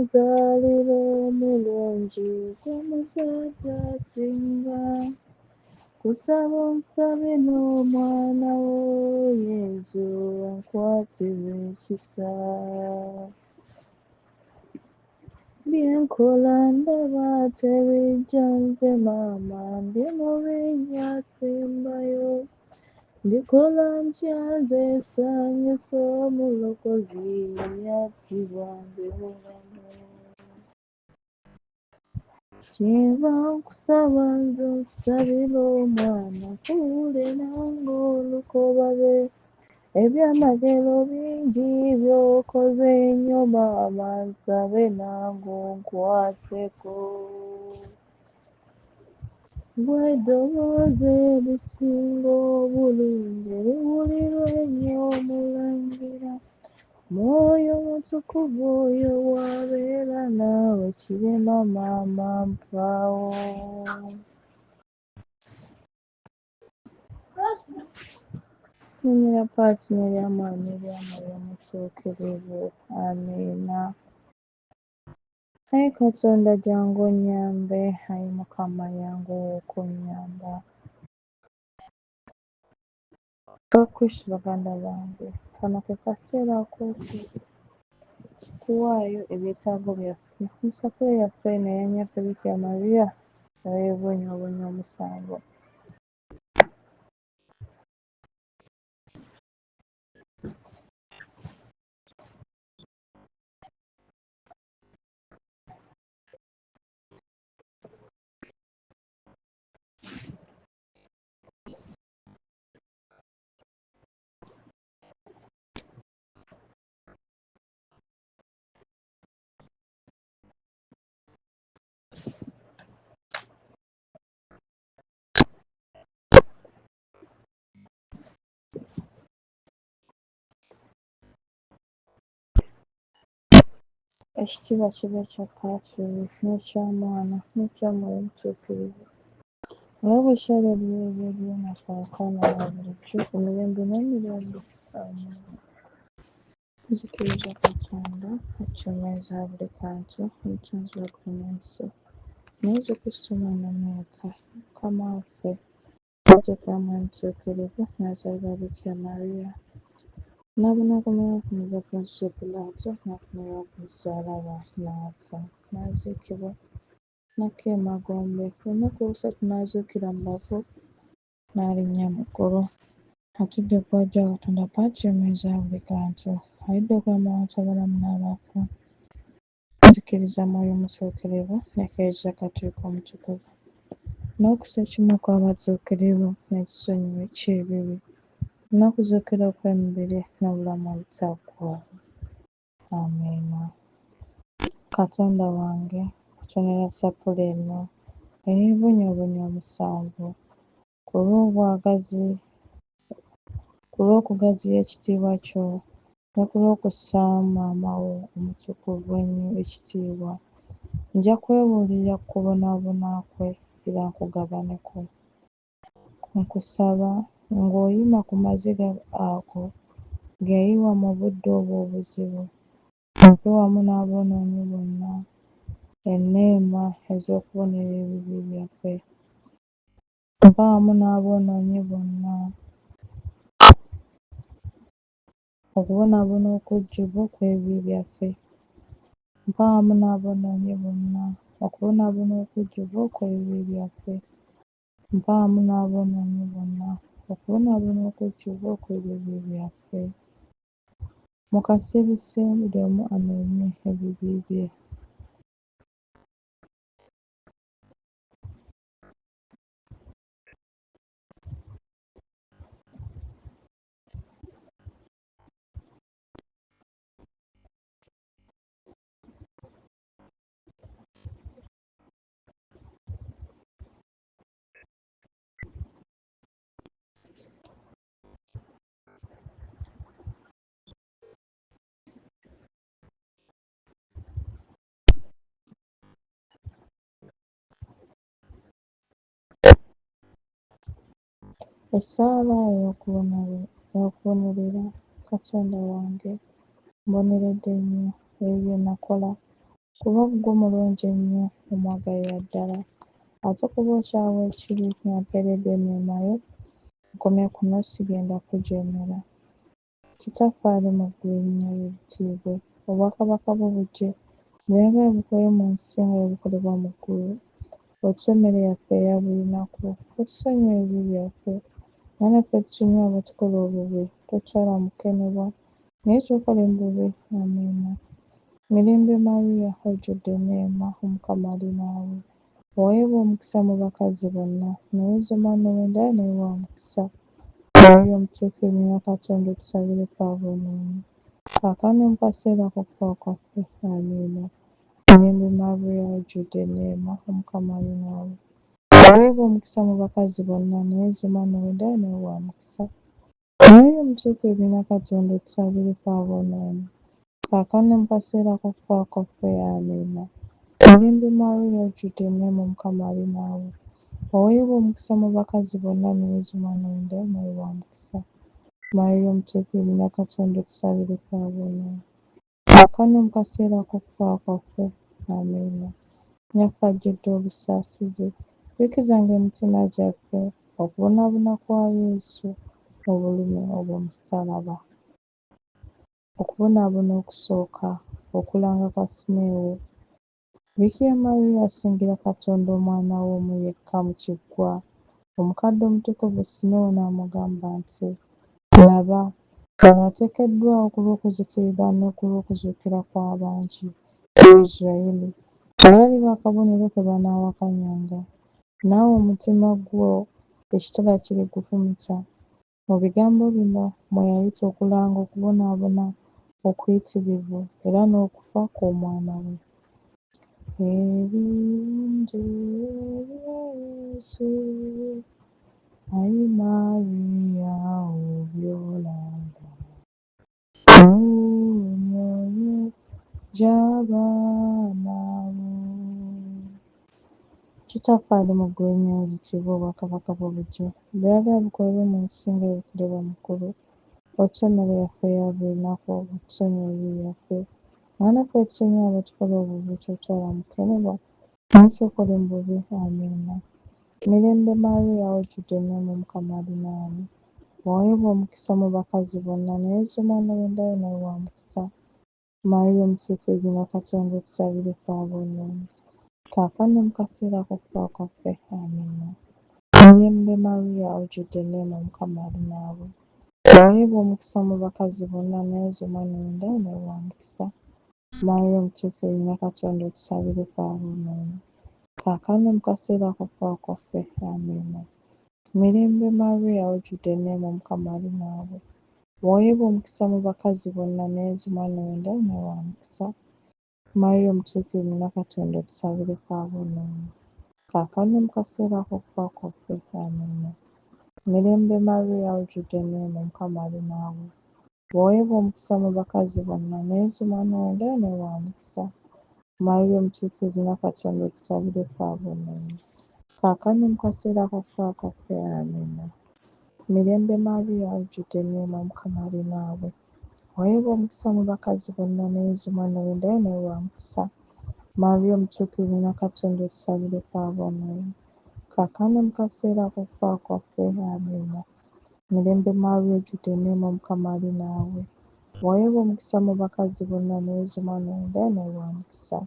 omuzaaliro omulungi gwe muzadde asinga. Kusaba onsabe n'omwana wo Yezu ankwatirwe ekisa. Byenkola ndaba tebijja nze maama ndi mubi asembayo. Ndikola ntya nze nsanyusa omulokozi yattibwa mbe mulamu. Kyenva nkusaba nze onsabira omwana fuule nange olukobabe. Ebyamagero bingi by'okoze nnyo maama nsabe nange onkwateko. Ggwe eddoboozi erisinga obulungi eriwulirwa ennyo omulangira. Mwoyo Mutukuvu oyo bw'abeera naawe kirema maama mpaawo. Nnyonnyola paati n'ery'amaanyi ery'Amwoyo Omutuukirivu. Amiina. Ayi Katonda jjangu onnyambe, ayi Mukama yangu okunnyamba. Bakristu baganda bange, kano ke kaseera ak'okuwaayo ebyetaago byaffe mu ssafuriya yaffe eno eya nnyaffe Bikira Maria eyeebonyoobonya omusango. Ekitiibwa kibe kya Patrick n'eky'Omwana n'eky'Omwoyo Omutuukirivu. Nga bwe kyali ebibeerera eby'ennaku kaakano na bulijjo ku mirembe n'emirembe. Amiina. Nzikiriza Katonda akyumeeza buli kantu omutonzi w'eggulu n'ensi. Ne Yezu Kristo omwana omweka Mukama waffe yatuuka Mwoyo Mutuukirivu n'azaalibwa Bikira Maria. N'abonaabonera ku mugga Pontius Pilaato n'afunirwa ku musaalaba n'afa n'aziikibwa n'akka emagombe. Olunaku olwasatu n'azuukira mu bafu n'alinnya mu ggulu. Atudde ku bwagga bwa Katonda bw'akyumeeza buli kantu. Alidde okulaba abantu abalamu n'abafu. Nzikiriza Mwoyo Mutuukirivu n'eklezia Katolika omutukuvu n'okusa ekimu kw'abazuukirivu n'ekisonyiwo ky'ebibi n'okuzuukira okw'emibiri n'obulamu obutaggwaawo. Amiina. Katonda wange, kutonera sapula eno eyeebonyoobonya omusango ku lw'okugaziya ekitiibwa kyo ne ku lw'okussaamu maama wo omutukuvu ennyo ekitiibwa. Nja kwebuulira ku kubonaabona kwe era nkugabaneko. Nkusaba ng'oyima ku maziga ago ge yayiwa mu budde obwo obuzibu, ompe wamu n'aboonoonyi bonna enneema ez'okubonera ebibi byaffe. Mpa wamu n'aboonoonyi bonna okubonaabona okujjuvu okw'ebibi byaffe. Mpa wamu n'aboonoonyi bonna okubonaabona okujjuvu okw'ebibi byaffe. Mpa wamu n'aboonoonyi bonna okubonaabona okujjuvu okw'ebibi byaffe. Mu kasirise buli omu anoonya ebibi bye. Essaala ey'okubonerera. Katonda wange, mboneredde nnyo ebyo bye nakola kuba gwo mulungi ennyo omwagalira ddala, ate kuba okyawa ekibi nga mpeeredde enneema yo, nkomye kuno sigenda kujeemera. Kitaffe ali mu ggulu erinnya lye littiibwe, obwakabaka bwo bujje, by'oyagala bikolwe mu nsi nga bwe bikolebwa mu ggulu. Otuwe emmere yaffe eya buli lunaku, otusonyiwe ebibi byaffe nga naffe tutonyiwa abatukola obubi, totutwala mu kkenebwa naye tulokola mu bubi. Amiina. Mirembe Maria, ojjudde enneema, Omukama ali naawe. Oweebwa omukisa mu bakazi bonna, naye zzwe omwana ow'enda naye wa mukisa. Maria omutuukirivu, Nnyina Katonda otusabireko aboonoonyi, kaakano mu kaseera k'okufa kwaffe. Amiina. Mirembe Maria, ojjudde enneema, Omukama ali naawe. Oweebwa omukisa mu bakazi bonna, naye zzwe omwana ow'enda naye wa mukisa. Maria omutuukirivu, Nnyina Katonda otusabireko aboonoonyi, kaakano mu kaseera k'okufa kwaffe. Amiina. Mirembe Maria, ojjudde enneema, Omukama ali naawe. Oweebwa omukisa mu bakazi bonna, naye zzwe omwana ow'enda naye wa mukisa. Maria omutuukirivu, Nnyina Katonda otusabireko aboonoonyi, kaakano mu kaseera k'okufa kwaffe. Amiina. Nnyaffe ajjudde obusaasizi, jjukizanga emitima gyaffe okubonaabona kwa Yesu mu bulumi obw'omusaalaba. Okubonaabona okusooka, okulanga kwa Simeewo. Bikira Maria asingira Katonda omwana we omu yekka mu kiggwa. Omukadde omutukuvu Simeewo n'amugamba nti, laba, ono ateekeddwawo ku lw'okuzikirira n'okulw'okuzuukira kw'abangi mu Isirayiri, abaali baakabonero ke banaawakanyanga. Naawe omutima gwo ekitala kirigufumita. Mu bigambo bino mwe yayita okulanga okubonaabona okuyitirivu era n'okufa kw'omwana we. Ebirungi ebya Yesu, ayi Maria obyolanga, mu myoyo gy'abaana bo. Kitaffe ali mu ggulu erinnya lye littiibwe, obwakabaka bwo bujje, by'oyagala bikolebwe mu nsi nga bwe bikolebwa mu ggulu. Otuwe emmere yaffe eya buli lunaku, otusonyiwe ebibi byaffe nga naffe tusonyiwa abatukola obubi, totutwala mu kkenebwa naye tulokola mu bubi. Amiina. Mirembe Maria, ojjudde enneema, Omukama ali naawe. Waweebwa omukisa mu bakazi bonna, naye zzwe omwana ow'enda naye wa mukisa. Maria omutuukirivu, Nnyina Katonda otusabireko aboonoonyi, kaakano mu kaseera k'okufa kwaffe. Amiina. Mirembe Maria, ojjudde enneema, Omukama ali naawe. Waweebwa omukisa mu bakazi bonna, naye zzwe omwana ow'enda naye wa mukisa. Maria omutuukirivu, Nnyina Katonda otusabireko aboonoonyi, kaakano mu kaseera k'okufa kwaffe. Amiina. Mirembe Maria, ojjudde enneema, Omukama ali naawe. Waweebwa omukisa mu bakazi bonna, naye zzwe omwana ow'enda naye wa mukisa. Maria omutuukirivu, Nnyina Katonda otusabireko aboonoonyi, kaakano mu kaseera k'okufa kwaffe. Amiina. Mirembe Maria, ojjudde enneema, Omukama ali naawe. Waweebwa omukisa mu bakazi bonna, naye zzwe omwana ow'enda naye wa mukisa. Maria omutuukirivu, Nnyina Katonda otusabireko aboonoonyi, kaakano mu kaseera k'okufa kwaffe. Amiina. Mirembe Maria, ojjudde enneema, Omukama ali naawe. Waweebwa omukisa mu bakazi bonna, naye zzwe omwana ow'enda naye wa mukisa. Maria omutuukirivu, Nnyina Katonda otusabireko aboonoonyi, kaakano mu kaseera k'okufa kwaffe. Amiina. Mirembe Maria, ojjudde enneema, Omukama ali naawe. Waweebwa omukisa mu bakazi bonna, naye zzwe omwana ow'enda naye wa mukisa.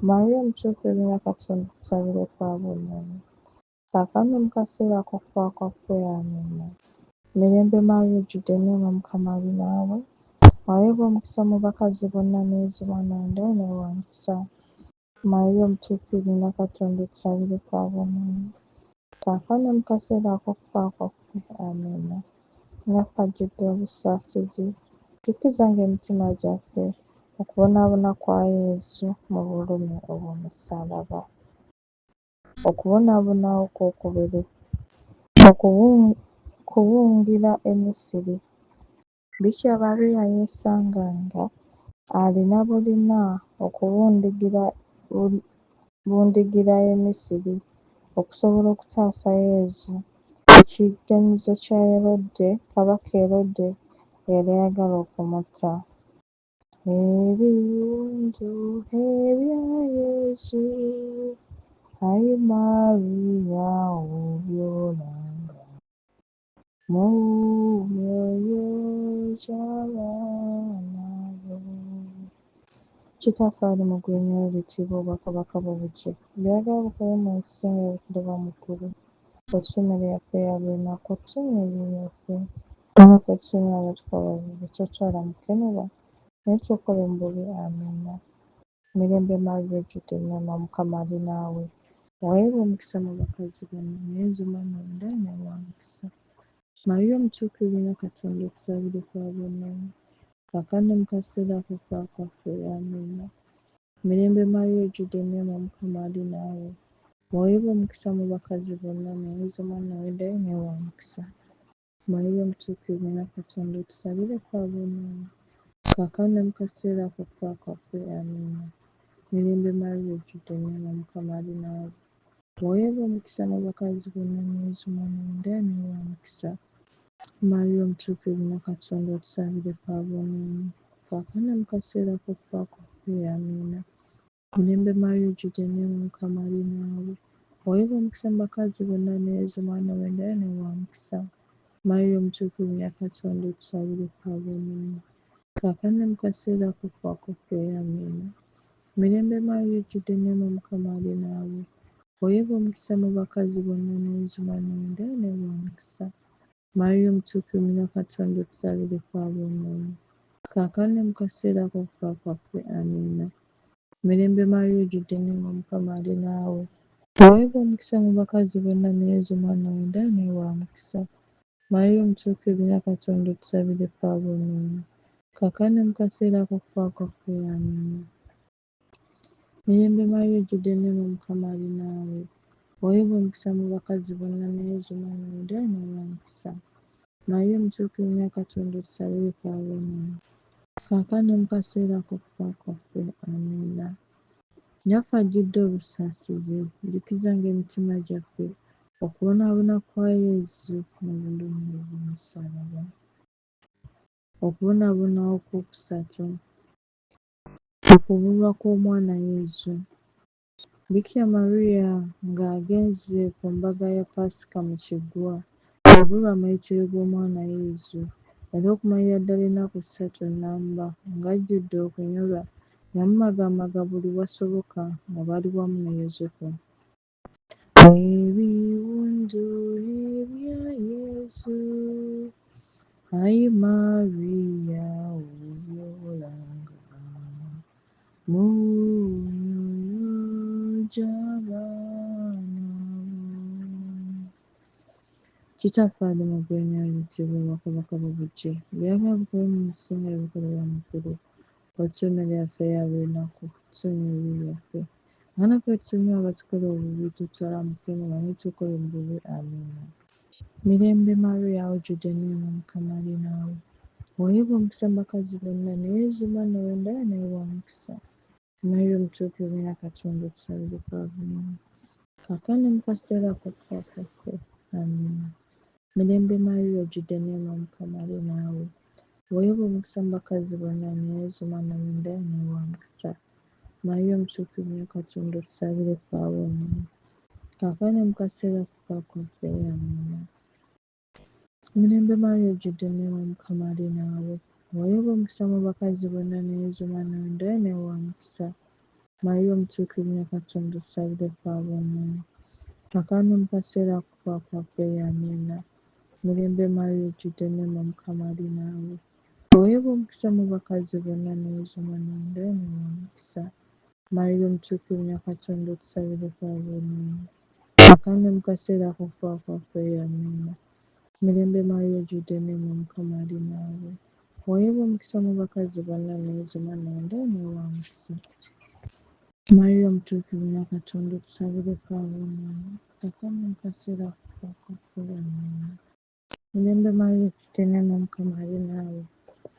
Maria omutuukirivu, Nnyina Katonda otusabireko aboonoonyi, kaakano mu kaseera k'okufa kwaffe. Amiina. Mirembe Maria, ojjudde enneema, Omukama ali naawe. Waweebwa omukisa mu bakazi bonna, naye zzwe omwana ow'enda naye wa mukisa. Maria omutuukirivu, Nnyina Katonda otusabireko aboonoonyi, kaakano mu kaseera k'okufa kwaffe. Amiina. Nnyaffe ajjudde obusaasizi, jjukizanga emitima gyaffe okubonaabona kwa Yesu mu bulumi obw'omusaalaba. Okubonaabona okwokubiri, kubungira e Misiri. Bikira Maria yeesanganga alina bulina okubundigira e Misiri okusobola okutaasa Yesu ku kiganizo kya Kabaka Herode eyali ayagala okumutta. ebirungi ebya Yesu, Ayi Mariya obyolanga mu myoyo gy'abaana bo. Kitaffe ali mu ggwenya ebitiibwa obwakabaka bwo bujje, byagala bukole mu nsi singa ebukireba mu ggulu. Otusomere yaffe ya buli lunaku, otusomere ebibi byaffe, era ffe tusomere abatukola obubi, totwala mu kkeneba, naye tulokoole mu bubi. Amiina. Mirembe Maria ojjudde enneema, Mukama ali naawe. Waweebwa omukisa mu bakazi bonna, naye Yezu omwana wo Ndaaya wa mukisa. Mariya omutuukirivu, nnyo Katonda otusabireko aboonoonyi, kaakano ne mu kaseera k'okufa kwaffe. Amiina. Mirembe Maria ojjudde enneema, Mukama ali naawe. Waweebwa omukisa mu bakazi bonna, naye Yezu omwana wo Ndaaya wa mukisa. Mariya omutuukirivu, nnyo Katonda otusabireko aboonoonyi, kaakano ne mu kaseera k'okufa kwaffe. Amiina. Mirembe Maria ojjudde enneema, Mukama ali naawe. Waweebwa omukisa mu bakazi bonna, naye Yezu omwana wo Ndaaya wa mukisa. Mariya omutuukirivu, nnyo Katonda otusabireko aboonoonyi, kaakano ne mu kaseera k'okufa kwaffe. Amiina. Mirembe Maria ojjudde enneema, Mukama ali naawe. Waweebwa omukisa mu bakazi bonna, naye Yezu omwana wo Ndaaya wa mukisa. Mariya omutuukirivu, nnyo Katonda otusabireko aboonoonyi, kaakano ne mu kaseera k'okufa kwaffe. Amiina. Mirembe Maria ojjudde enneema, Mukama ali naawe. Waweebwa omukisa mu bakazi bonna, naye Yezu omwana wo Ndaaya wa mukisa. Mariya omutuukirivu, nnyo Katonda otusabireko aboonoonyi, kaakano ne mu kaseera k'okufa kwaffe. Amiina. Mirembe Maria ojjudde enneema, Mukama ali naawe. Waweebwa omukisa mu bakazi bonna, naye Yezu omwana wo Ndaaya wa mukisa. Mariya omutuukirivu, nnyo Katonda otusabireko aboonoonyi, kaakano ne mu kaseera k'okufa kwaffe. Amiina. Mirembe Maria ojjudde enneema, Mukama ali naawe. Waweebwa omukisa mu bakazi bonna, naye Yezu omwana wo Ndaaya wa mukisa. Mariya omutuukirivu, nnyo Katonda otusabireko aboonoonyi, kaakano ne mu kaseera k'okufa kwaffe. Amiina. Nnyaffe ajjudde obusaasizi, jjukizanga emitima gyaffe okubonaabona kwa Yezu mu bulumi bw'omusaalaba. Okubonaabona okwokusatu, okubulwa kw'omwana Yezu. Bikira Maria ng'agenze ku mbaga ya Paasika mu kiggwa, yabulwa amayitire g'omwana Yezu, era okumalira ddala ennaku 3 nnamba ng'ajjudde okunyolwa, yamumagamaga buli wasoboka nga bali wamu ne Yozefu. Ebirungi ebya Yesu, Ayi Mariya obyolanga mu myoyo gy'abaana bo. Kitaffe ali mu ggwenya ebitiibwa obwakabaka bwo bujje, byagala bukole mu nsi singa ebikolera mu ggulu. Otusomere yaffe eya buli lunaku, tusomere ebibi byaffe, nga naffe tusomere abatukola obubi, totutwala mu kkeneba, naye tulokoole mu bubi. Amiina. Mirembe Maria ojjudde enneema, Mukama ali naawe. Waweebwa omukisa mu bakazi bonna, naye Yezu omwana wo Ndaaya wa mukisa. Mariya omutuukirivu, nnyo Katonda otusabireko aboonoonyi, kaakano ne mu kaseera k'okufa kwaffe. Amiina. Mirembe Maria ojjudde enneema, Mukama ali naawe. Waweebwa omukisa mu bakazi bonna, naye Yezu omwana wo Ndaaya wa mukisa. Mariya omutuukirivu, nnyo Katonda otusabireko aboonoonyi, kaakano ne mu kaseera k'okufa kwaffe. Amiina. Mirembe Maria ojjudde enneema, Mukama ali naawe. Waweebwa omukisa mu bakazi bonna, naye Yezu omwana wo Ndaaya wa mukisa. Mariya omutuukirivu, nnyo Katonda otusabireko aboonoonyi, kaakano ne mu kaseera k'okufa kwaffe. Amiina. Mirembe Maria ojjudde enneema, Mukama ali naawe. Waweebwa omukisa mu bakazi bonna, naye Yezu omwana wo Ndaaya wa mukisa. Mariya omutuukirivu, nnyo Katonda otusabireko aboonoonyi, kaakano ne mu kaseera k'okufa kwaffe. Amiina. Mirembe Maria ojjudde enneema, Mukama ali naawe. Waweebwa omukisa mu bakazi bonna, naye Yezu omwana wo Ndaaya wa mukisa. Mariya omutuukirivu, nnyo Katonda otusabireko aboonoonyi, kaakano ne mu kaseera k'okufa kwaffe. Amiina. Mirembe Maria ojjudde enneema, Mukama ali naawe.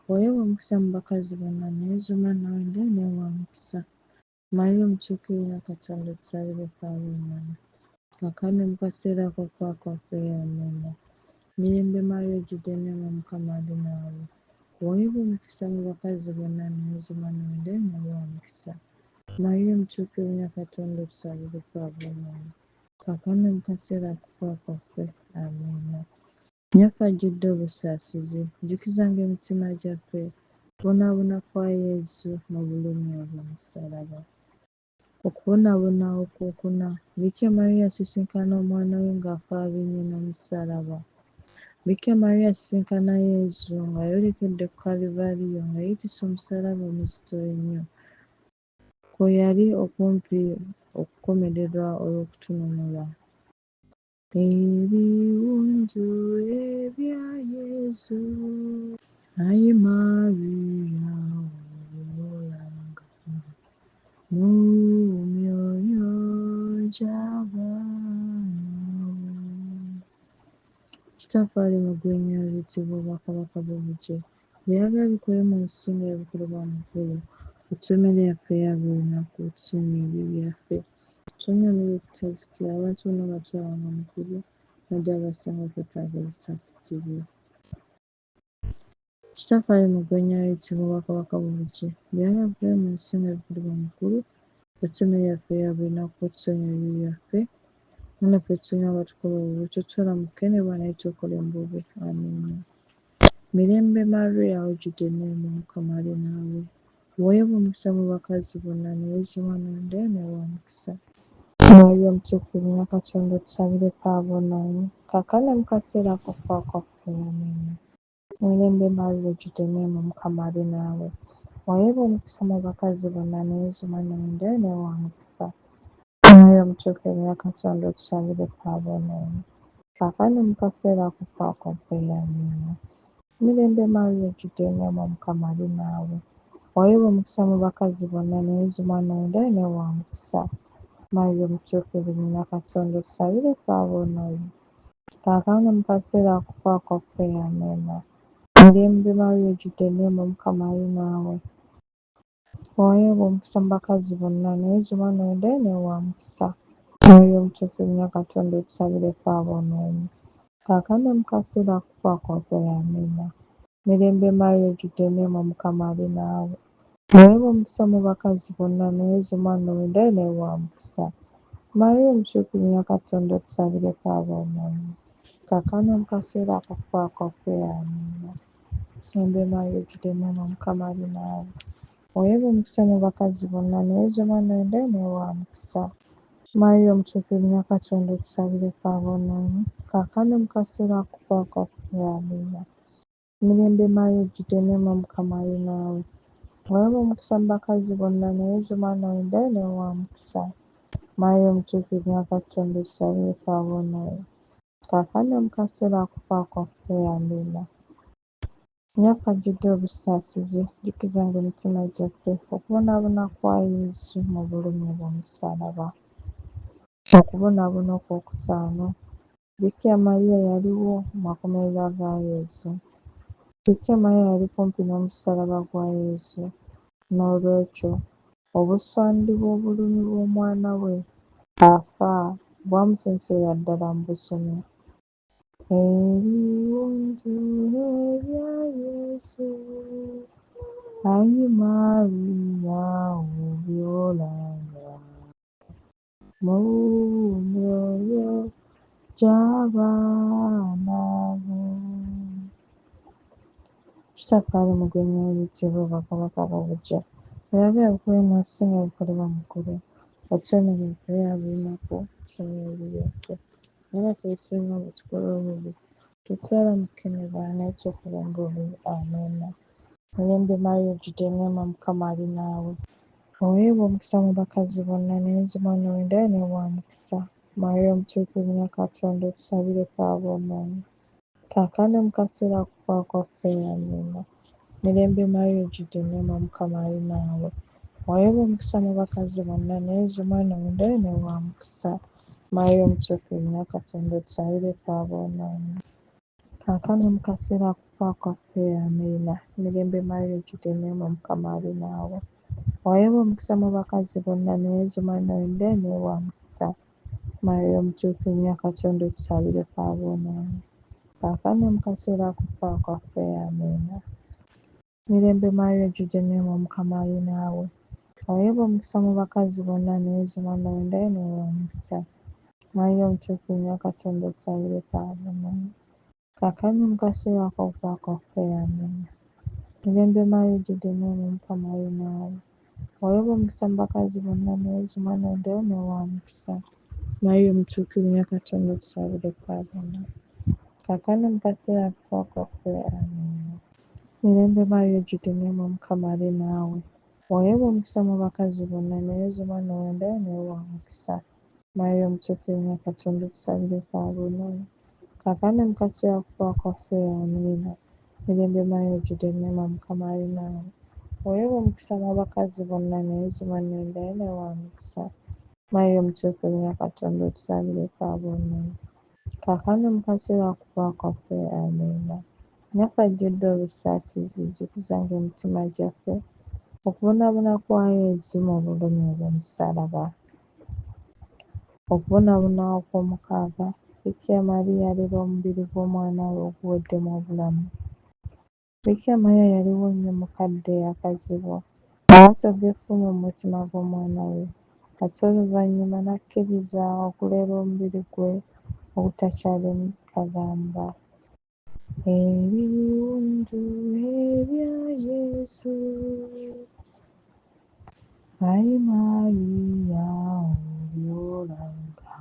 Waweebwa omukisa mu bakazi bonna, naye Yezu omwana wo Ndaaya wa mukisa. Mariya omutuukirivu, nnyo Katonda otusabireko aboonoonyi, kaakano ne mu kaseera k'okufa kwaffe. Amiina. Mirembe Maria ojjudde enneema, Mukama ali naawe. Waweebwa omukisa mu bakazi bonna n'enzuma nonde nawe omukisa. Mariya omutuukirivu nnyo Katonda otusabireko aboonoonyi. Kaakano mu kaseera akufa kwaffe. Amiina. Nnyaffe ajjudde obusaasizi, jjukizanga emitima gyaffe. Okubonaabona kwa Yesu mu bulumi obw'omusaalaba. Okubonaabona okwokuna. Bikira Mariya asisinkana omwana we ng'afa abinnye n'omusaalaba. Bikira Mariya asisinkana Yesu ng'ayolekedde ku Kalivaaliyo nga yeetisse omusaalaba omuzito ennyo. Kwe yali okumpi okukomererwa olw'okutununula. Ebiwundu ebya Yesu, ayi Mariya obiwolanga mu myoyo gy'abaana bo. Kitaffe ali mu ggwenya liyitibwa obwakabaka bw'obuggye. Bye yagala bikole mu nsi nga bwe bikolebwa mu ggulu. Otuwe yaffe eya buli lunaku, tusonyiwe ebibi byaffe, tutunuulire obutazikira, abantu bonna batwalanga mu ggulu, naddala abasinga okwetaaga ebisaasizi byo. Kitaffe ali mu ggwenya liyitibwa obwakabaka bw'obuggye. Bye yagala bikole mu nsi nga bwe bikolebwa mu ggulu. Otuwe yaffe eya buli lunaku, tusonyiwe ebibi byaffe, nga naffe tusonyiwa abatukola obubi, totutwala mu kukenebwa naye tulokolemu bubi. Amiina. Mirembe Maria, ojjudde enneema, Mukama ali naawe. Waweebwa omukisa mu bakazi bonna, n'eyeezibwa nonde ne wa mukisa. Mariya omutuukirivu nnyo Katonda otusabireko aboonoonyi. Kaakano mu kaseera akufa kwaffe. Amiina. Mirembe Maria, ojjudde enneema, Mukama ali naawe. Waweebwa omukisa mu bakazi bonna, n'eyeezibwa nonde ne wa mukisa. Mariya omutuukirivu nnyo Katonda otusabireko aboonoonyi. Kaakano mu kaseera akufa kwaffe. Amiina. Mirembe Maria, ojjudde enneema, Mukama ali naawe. Waweebwa omukisa mu bakazi bonna, n'eyeezibwa nonde ne wa mukisa. Mariya omutuukirivu nnyo Katonda otusabireko aboonoonyi. Kaakano mu kaseera akufa kwaffe. Amiina. Mirembe Maria, ojjudde enneema, Mukama ali naawe. Waweebwa omukisa mu bakazi bonna, n'eyeezibwa nonde ne wa mukisa. Mariya omutuukirivu nnyo Katonda otusabireko aboonoonyi. Kaakano mu kaseera akufa kwaffe. Amiina. Mirembe Maria, ojjudde enneema, Mukama ali naawe. Waweebwa omukisa mu bakazi bonna, n'eyeezibwa nonde ne wa mukisa. Mariya omutuukirivu nnyo Katonda otusabireko aboonoonyi. Kaakano mu kaseera akufa kwaffe. Amiina. Mirembe Maria, ojjudde enneema, Mukama ali naawe. Waweebwa omukisa mu bakazi bonna, n'eyeezibwa nonde ne wa mukisa. Mariya omutuukirivu nnyo Katonda otusabireko aboonoonyi. Kaakano mu kaseera akufa kwaffe. Amiina. Mirembe Maria, ojjudde enneema, Mukama ali naawe. Waweebwa omukisa mu bakazi bonna, n'eyeezibwa nonde ne wa mukisa. Mariya omutuukirivu nnyo Katonda otusabireko aboonoonyi. Kaakano mu kaseera akufa kwaffe. Amiina. Nnyaffe ajjudde obusaasizi, jjukizanga emitima gyaffe. Okubonaabona kwa Yesu mu bulumi obw'omusaalaba. Okubonaabona okwokutaano. Bikira Mariya yaliwo mu makomerero ga Yesu. Bikira Mariya yali kumpi n'omusaalaba gwa Yesu. Noolwekyo obuswandi bw'obulumi bw'omwana we afa bwamusenserera ddala mu busumi. Ebiwundu ebya Yesu, ayi Mariya obiwolanga mu myoyo gy'abaana bo. Kitaffe ali mu ggwenya liyitibwa obwakabaka bw'obuggya. Bye yagala bikole mu nsi nga bwe bikolebwa mu ggulu. Otuwe yaffe eya buli lunaku, tusonyiwe ebibi byaffe, nga naffe bwe tusonyiwa abatukola obubi, totutwala mu kukenebwa naye tulokolemu bubi. Amiina. Mirembe Maria, ojjudde enneema, Mukama ali naawe. Waweebwa omukisa mu bakazi bonna, n'eyeezibwa nonde ne wa mukisa. Mariya omutuukirivu nnyo Katonda otusabireko aboonoonyi. Kaakano mu kaseera akufa kwaffe. Amiina. Mirembe Maria, ojjudde enneema, Mukama ali naawe. Waweebwa omukisa mu bakazi bonna, n'eyeezibwa nonde ne wa mukisa. Mariya omutuukirivu nnyo Katonda otusabireko aboonoonyi. Kaakano mu kaseera akufa kwaffe. Amiina. Mirembe Maria, ojjudde enneema, Mukama ali naawe. Waweebwa omukisa mu bakazi bonna, n'eyeezibwa nonde ne wa mukisa. Mariya omutuukirivu nnyo Katonda otusabireko aboonoonyi. Kaakano mu kaseera akufa kwaffe. Amiina. Mirembe Maria ojjudde enneema Mukama ali naawe. Oweebwa omukisa mu bakazi bonna ne Yesu omwana w'endayo niwe wa mukisa. Maria omutuukirivu nnyo Katonda otusabireko aboonoonyi. Kaakano mu kaseera ak'okufa kwaffe, amiina. Mirembe Maria ojjudde enneema Mukama ali naawe. Oweebwa omukisa mu bakazi bonna ne Yesu omwana w'endayo niwe wa mukisa. Maria omutuukirivu nnyo Katonda otusabireko aboonoonyi. Kaakano mu kaseera ak'okufa kwaffe, amiina. Mirembe Maria ojjudde enneema Mukama ali naawe. Oweebwa omukisa mu bakazi bonna ne Yesu omwana w'endayo niwe wa mukisa. Maria omutuukirivu nnyo Katonda otusabireko aboonoonyi. Kaakano mu kaseera ak'okufa kwaffe, amiina. Mirembe Maria ojjudde enneema Mukama ali naawe. Oweebwa omukisa mu bakazi bonna ne Yesu omwana w'endayo niwe wa mukisa. Maria omutuukirivu nnyo Katonda otusabireko aboonoonyi. Kaakano mu kaseera ak'okufa kwaffe, amiina. Naffe ajjudde obusaasizi, jjukizanga emitima gyaffe okubonaabona kwa Yesu mu bulumi obw'omusaalaba. Okubonaabona okw'omukaaga, Bikira Maria yalira omubiri gw'omwana we oguweddemu obulamu. Bikira Maria yaliwo nnyo mukadde akazibwa, amaaso geefulumya mu mutima gw'omwana we, ate oluvannyuma n'akkiriza okuleera omubiri gwe ogutakyalimu kagamba. Ebiwundu ebya Yesu, Ayi Maria obyolanga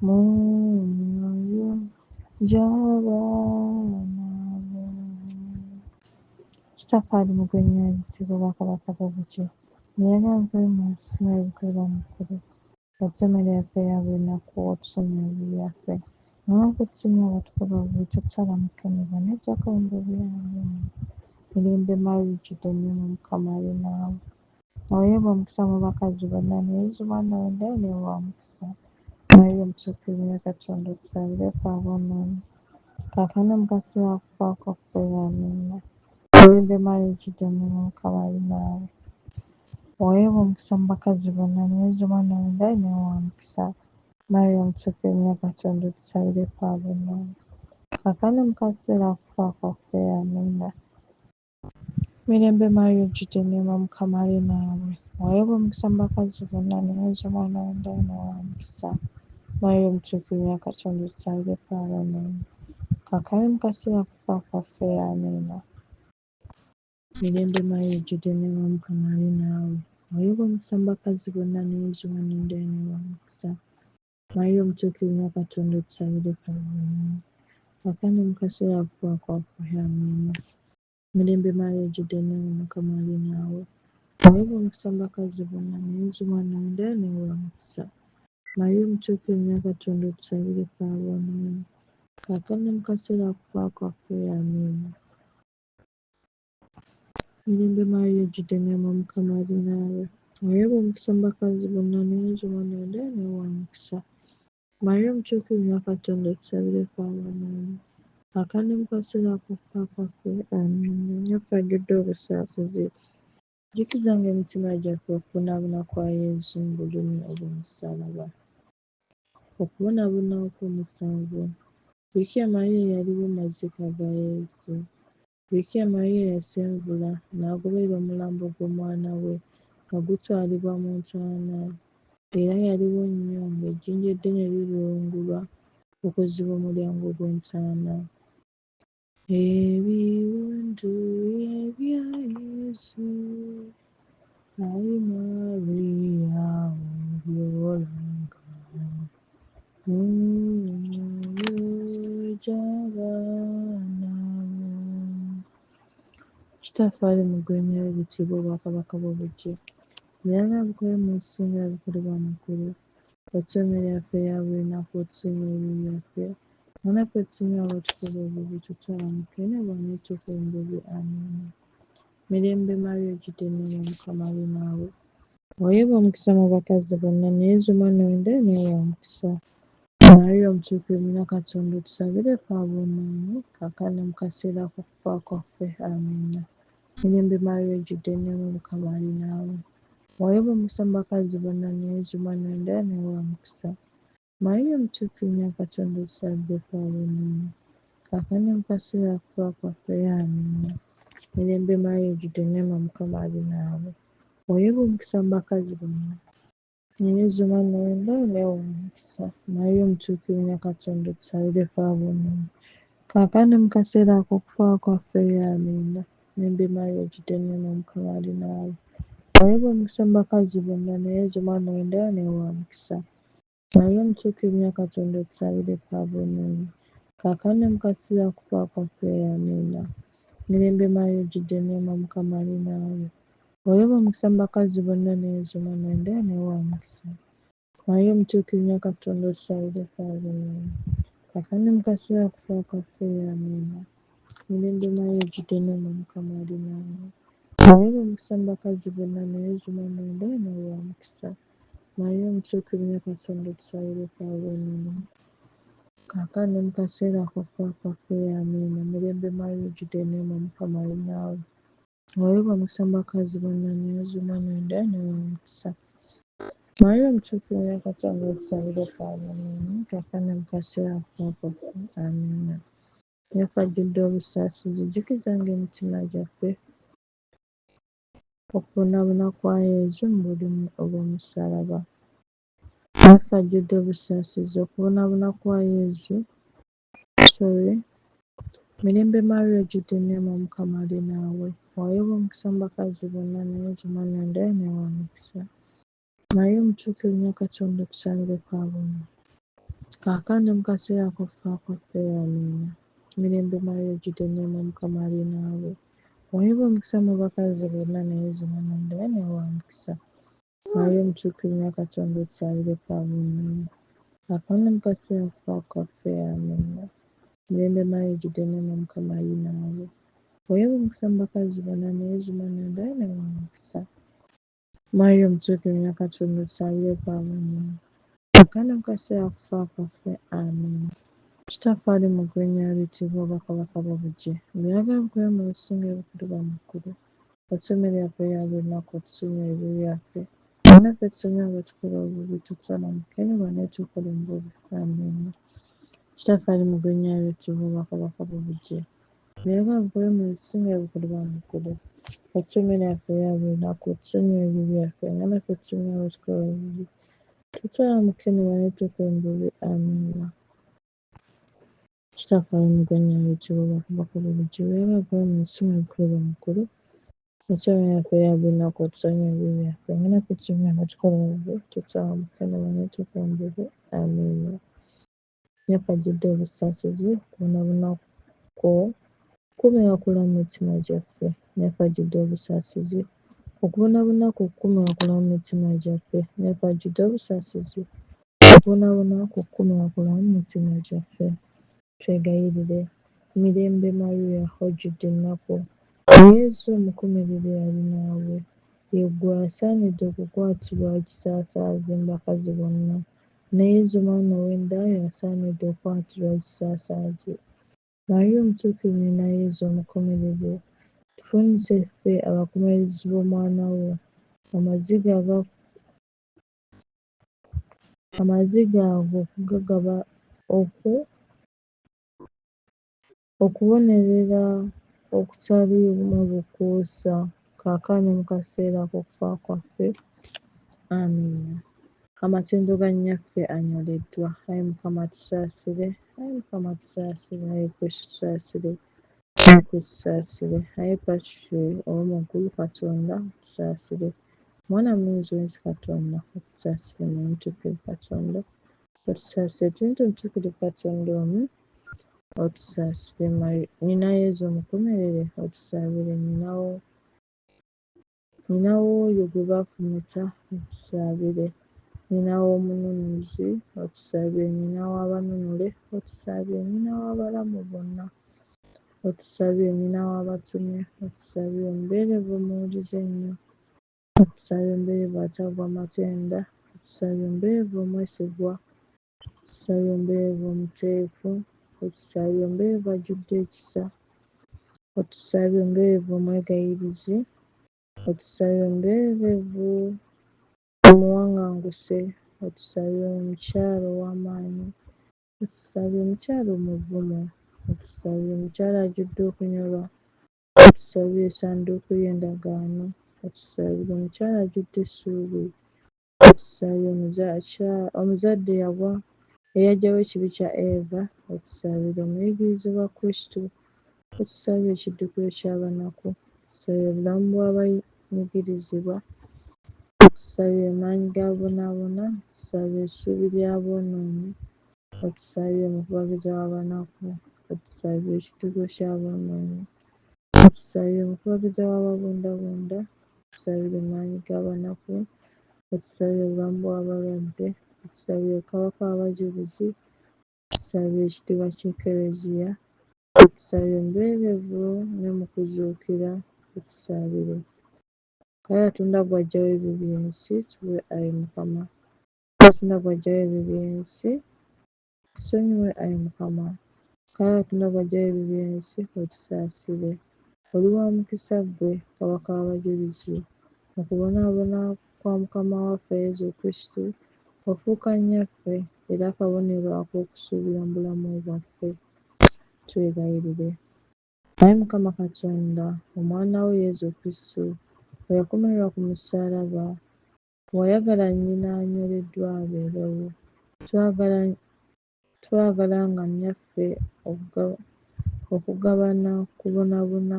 mu myoyo gy'abaana bo. Kitaffaali Mugwenyi ayitibwa Obwakabaka bw'obuggya. Muyage amukoye mu nsi nga bikolebwa mu ggulu. Otusomere yaffe eya buli lunaku, otusomere ebibi byaffe. N'okututumya abatukuba buli totwala mu kkomera n'ejjako embobyamu. Mirembe Maria ojjudde enneema Mukama ali naawe. Oweebwa omukisa mu bakazi bonna ne Yesu omwana w'endayo niwe wa mukisa. Maria omutuukirivu nnyo Katonda otusabireko aboonoonyi. Kaakano mu kaseera ak'okufa kwaffe, amiina. Mirembe Maria ojjudde enneema Mukama ali naawe. Oweebwa omukisa mu bakazi bonna ne Yesu omwana w'endayo niwe wa mukisa. Maria omutuukirivu nnyo Katonda otusabireko aboonoonyi. Kaakano mu kaseera ak'okufa kwaffe, amiina. Mirembe Maria ojjudde enneema Mukama ali naawe. Oweebwa omukisa mu bakazi bonna ne Yesu omwana w'endayo niwe wa mukisa. Maria omutuukirivu nnyo Katonda otusabireko aboonoonyi. Kaakano mu kaseera ak'okufa kwaffe, amiina. Mirembe Maria ojjudde enneema Mukama ali naawe. Oweebwa omukisa mu bakazi bonna ne Yesu omwana w'endayo niwe wa mukisa. Maria omutuukirivu nnyo Katonda otusabireko aboonoonyi. Kaakano mu kaseera ak'okufa kwaffe, amiina. Mirembe Maria ojjudde enneema Mukama ali naawe. Oweebwa omukisa mu bakazi bonna ne Yesu omwana w'endayo niwe wa mukisa. Maria omutuukirivu nnyo Katonda otusabireko aboonoonyi. Kaakano mu kaseera ak'okufa kwaffe, amiina. Mirembe Maria ojjudde enneema Mukama ali naawe. Oweebwa omukisa mu bakazi bonna ne Yesu omwana w'endayo niwe wa mukisa. Maria omutuukirivu nnyo Katonda otusabireko aboonoonyi. Kaakano mu kaseera ak'okufa kwaffe, amiina. Naffe ajjudde obusaasizi, jjukizanga emitima gyaffe okubonaabona kwa Yesu mu bulumi obw'omusaalaba. Okubonaabona okw'omusanvu. Bikira Maria yaliwo maziga ga Yesu. Bikira Maria yasenvula n'agoberera omulambo gw'omwana we nga gutwalibwa mu ntaana. Era yaliwo nnyo ng'ejjinja eddene liwungulwa okuziba omulyango gw'entaana. Ebiwundu ebya Yesu, Ayi Maria obyolanga mu myoyo gy'abaana bo. Kitaffaali Mugwenyi ayitibwa Obwakabaka bw'obuggya. Muyage abukoye mu nsi nga bikolebwa mu ggulu. Otusomere yaffe eya buli lunaku, otusomere ebibi byaffe. Naffe tutumye abatukuba obubi tutwala mu kkomera n'ejjako embubi. Amiina. Mirembe Maria ojjudde enneema Mukama ali naawe. Oweebwa omukisa mu bakazi bonna ne Yesu omwana w'endayo niwe wa mukisa. Maria omutuukirivu nnyo Katonda otusabireko aboonoonyi. Kaakano mu kaseera ak'okufa kwaffe, amiina. Mirembe Maria ojjudde enneema Mukama ali naawe. Oweebwa omukisa mu bakazi bonna ne Yesu omwana w'endayo niwe wa mukisa. Maria omutuukirivu nnyo Katonda otusabireko aboonoonyi. Kaakano mu kaseera ak'okufa kwaffe, amiina. mirembe mayinjidde neema Mukama ali naawe. Weewe omukisa mu bakazi bonna. Naye zuma nonda neewa omukisa. Naye omutuukirinya Katonda otusabireko aboonoonyi. Kaakano mu kaseera ak'okufa kwaffe amiina. Mirembe mayinjidde neema Mukama ali naawe. Weewe omukisa mu bakazi bonna. Naye zuma nonda neewa omukisa. Naye omutuukirinya Katonda otusabireko aboonoonyi. Kaakano mu kaseera ak'okufa kwaffe amiina. Mirembe mayinjidde neema Mukama ali naawe. Weewe omukisa mu bakazi bonna. Naye zuma nonda neewa omukisa. Naye omutuukirinya Katonda otusabireko aboonoonyi. Kaakano mu kaseera ak'okufa kwaffe amiina. Mirembe mayinjidde neema Mukama ali naawe. Weewe omukisa mu bakazi bonna. Naye zuma nonda neewa omukisa. Naye omutuukirinya Katonda otusabireko aboonoonyi. Kaakano mu kaseera ak'okufa kwaffe amiina. Mirembe mayinjidde neema Mukama ali naawe. Weewe omukisa mu bakazi bonna. Naye zuma nonda neewa omukisa. Naye omutuukirinya Katonda otusabireko aboonoonyi. Kaakano mu kaseera ak'okufa kwaffe amiina. Yaffe ajjudde obusaasizi. Jjukizanga emitima gyaffe okubonaabona kwa Yesu mu bulumi obw'omusaalaba. Yaffe ajjudde obusaasizi. Okubonaabona kwa Yesu. Mirembe mayinjidde neema Mukama ali naawe. Weewe omukisa mu bakazi bonna. Naye zuma nonda neewa omukisa. Naye omutuukirinya Katonda otusabireko aboonoonyi. Kaakano mu kaseera ak'okufa kwaffe amiina. Mirembe mayinjidde neema Mukama ali naawe. Weewe omukisa mu bakazi bonna. Naye zuma nonda neewa omukisa. Naye omutuukirinya Katonda otusabireko aboonoonyi. Kaakano mu kaseera ak'okufa kwaffe amiina. Mirembe mayinjidde neema Mukama ali naawe. Weewe omukisa mu bakazi bonna. Naye zuma nonda neewa omukisa. Naye omutuukirinya Katonda otusabireko aboonoonyi. Kaakano mu kaseera ak'okufa kwaffe amiina. Kitaffe ali mu ggwenya ayitibwa oba Kabaka Bobujje. Byagala bikole mu businge bukulu bwa mukulu. Otusomere yaffe ya buli lunaku otusonyiwe ebibi byaffe. Naffe tusonyiwe abatukola obubi tutwala mu kkenebwa naye tukole mu bubi. Amiina. Kitaffe ali mu ggwenya ayitibwa oba Kabaka Bobujje. Byagala bikole mu businge bukulu bwa mukulu. Otusomere yaffe ya buli lunaku otusonyiwe ebibi byaffe. Naffe tusonyiwe abatukola obubi tutwala mu kkenebwa naye tukole mu bubi. Amiina. Kitaffe ali mu ggwenya ayitibwa oba Kabaka Bobujje. Byagala bikole mu businge bukulu bwa mukulu. Otusomere yaffe ya buli lunaku otusonyiwe ebibi byaffe. Naffe tusonyiwe abatukola obubi tutwala mu kkenebwa naye tukole mu bubi. Amiina. Yaffe ajjudde obusaasizi. Okubonaabona kwo kukuume wakula mu mitima gyaffe. Yaffe ajjudde obusaasizi. Okubonaabona kwo kukuume wakula mu mitima gyaffe. Yaffe ajjudde obusaasizi. Okubonaabona kwo kukuume wakula mu mitima gyaffe. Twegayirire. Mirembe Maria ojjudde ennaku. Yesu omukuumirire ali naawe. Ye ggwe asaanidde okukwatirwa ekisasaazi mu bakazi bonna. Naye zuma nowenda asaanidde okukwatirwa ekisasaazi. Naye omutuukirivu na Yesu omukomerere. Tufunyise ffe abakomerezi b'omwana wo. Amaziga ago okugagaba okubonerera okutaliimu bukuusa. Kaakano mu kaseera ak'okufa kwaffe. Amiina. Amatindo ga nnyaffe anyoleddwa. Ayi Mukama tusaasire. Ayi Mukama tusaasire. Ayi Kristo tusaasire. Ayi Kristo tusaasire. Ayi Patri ow'omu ggulu Katonda tusaasire. Mwana mulenzi w'ensi Katonda otusaasire. Naye omutuukirivu Katonda otusaasire. Tuyinza omutuukirivu Katonda omu otusaasire. Nnyina Yesu omukomerere otusaabire. Nnyina w'oyo gwe baafumita otusaabire. Nnyina w'omununuzi otusaabire. Nnyina w'abanunule otusaabire. Nnyina w'abalamu bonna otusaabire. Nnyina w'abatumye otusaabire. Omuberevu omuwulize ennyo otusaabire. Omuberevu atagwa matenda otusaabire. Omuberevu omwesigwa otusaabire. Omuberevu omuteefu otusaabire. Omuberevu ajjudde ekisa otusaabire. Omuberevu omwegayirizi otusaabire. Omuberevu omuwaŋŋanguse otusaabire. Omukyala ow'amaanyi otusaabire. Omukyala omuvumu otusaabire. Omukyala ajjudde okunyolwa Otusabire essanduuku y'endagaano, otusabire omukyala ajjudde essuubi, otusabire omuzadde eyaggyawo ekibi kya Eva, otusabire omuyigirizwa Kristo, otusabire ekiddukiro ky'abanaku, otusabire obulamu bw'abayigirizibwa, otusabire maanyi g'abonaabona, otusabire essuubi ly'aboonoonyi, otusabire omukubagiza w'abanaku, otusabire ekiddukiro ky'aboonoonyi, otusabire omukubagiza w'ababundabunda, otusabire maanyi g'abanaku, otusabire obulamu bw'abalwadde, otusabire kabaka w'abajulizi, otusabire ekitiibwa ky'Eklezia, otusabire omubereberyevu ne mu kuzuukira, otusabire. Kale Katonda gw'aggyawo ebibi by'ensi, tuwe Ayi Mukama. Katonda gw'aggyawo ebibi by'ensi, tusonyiwe Ayi Mukama. Kale Katonda gw'aggyawo ebibi by'ensi, otusaasire. Oli wa mukisa ggwe, kabaka w'abajulizi, mu kubonaabona kwa Mukama waffe Yezu Kristo, ofuuka nnyaffe era akabonero ak'okusuubira mu bulamu bwaffe. Twegayirire. Ayi Mukama Katonda, omwana wo Yezu Kristo, bwe yakomererwa ku musaalaba, wayagala nnyina anyoleddwa abeerewo. Twagala nga nnyaffe okugabana kubonaabona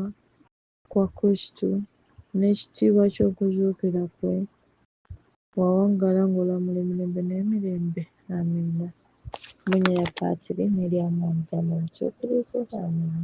kwa Kristo n'ekitiibwa ky'okuzuukira kwe, wawangaala ng'olamula emirembe n'emirembe. Amiina. Mu linnya lya Paatiri n'erya Mwana n'erya Mwoyo Mutukuvu. Amiina.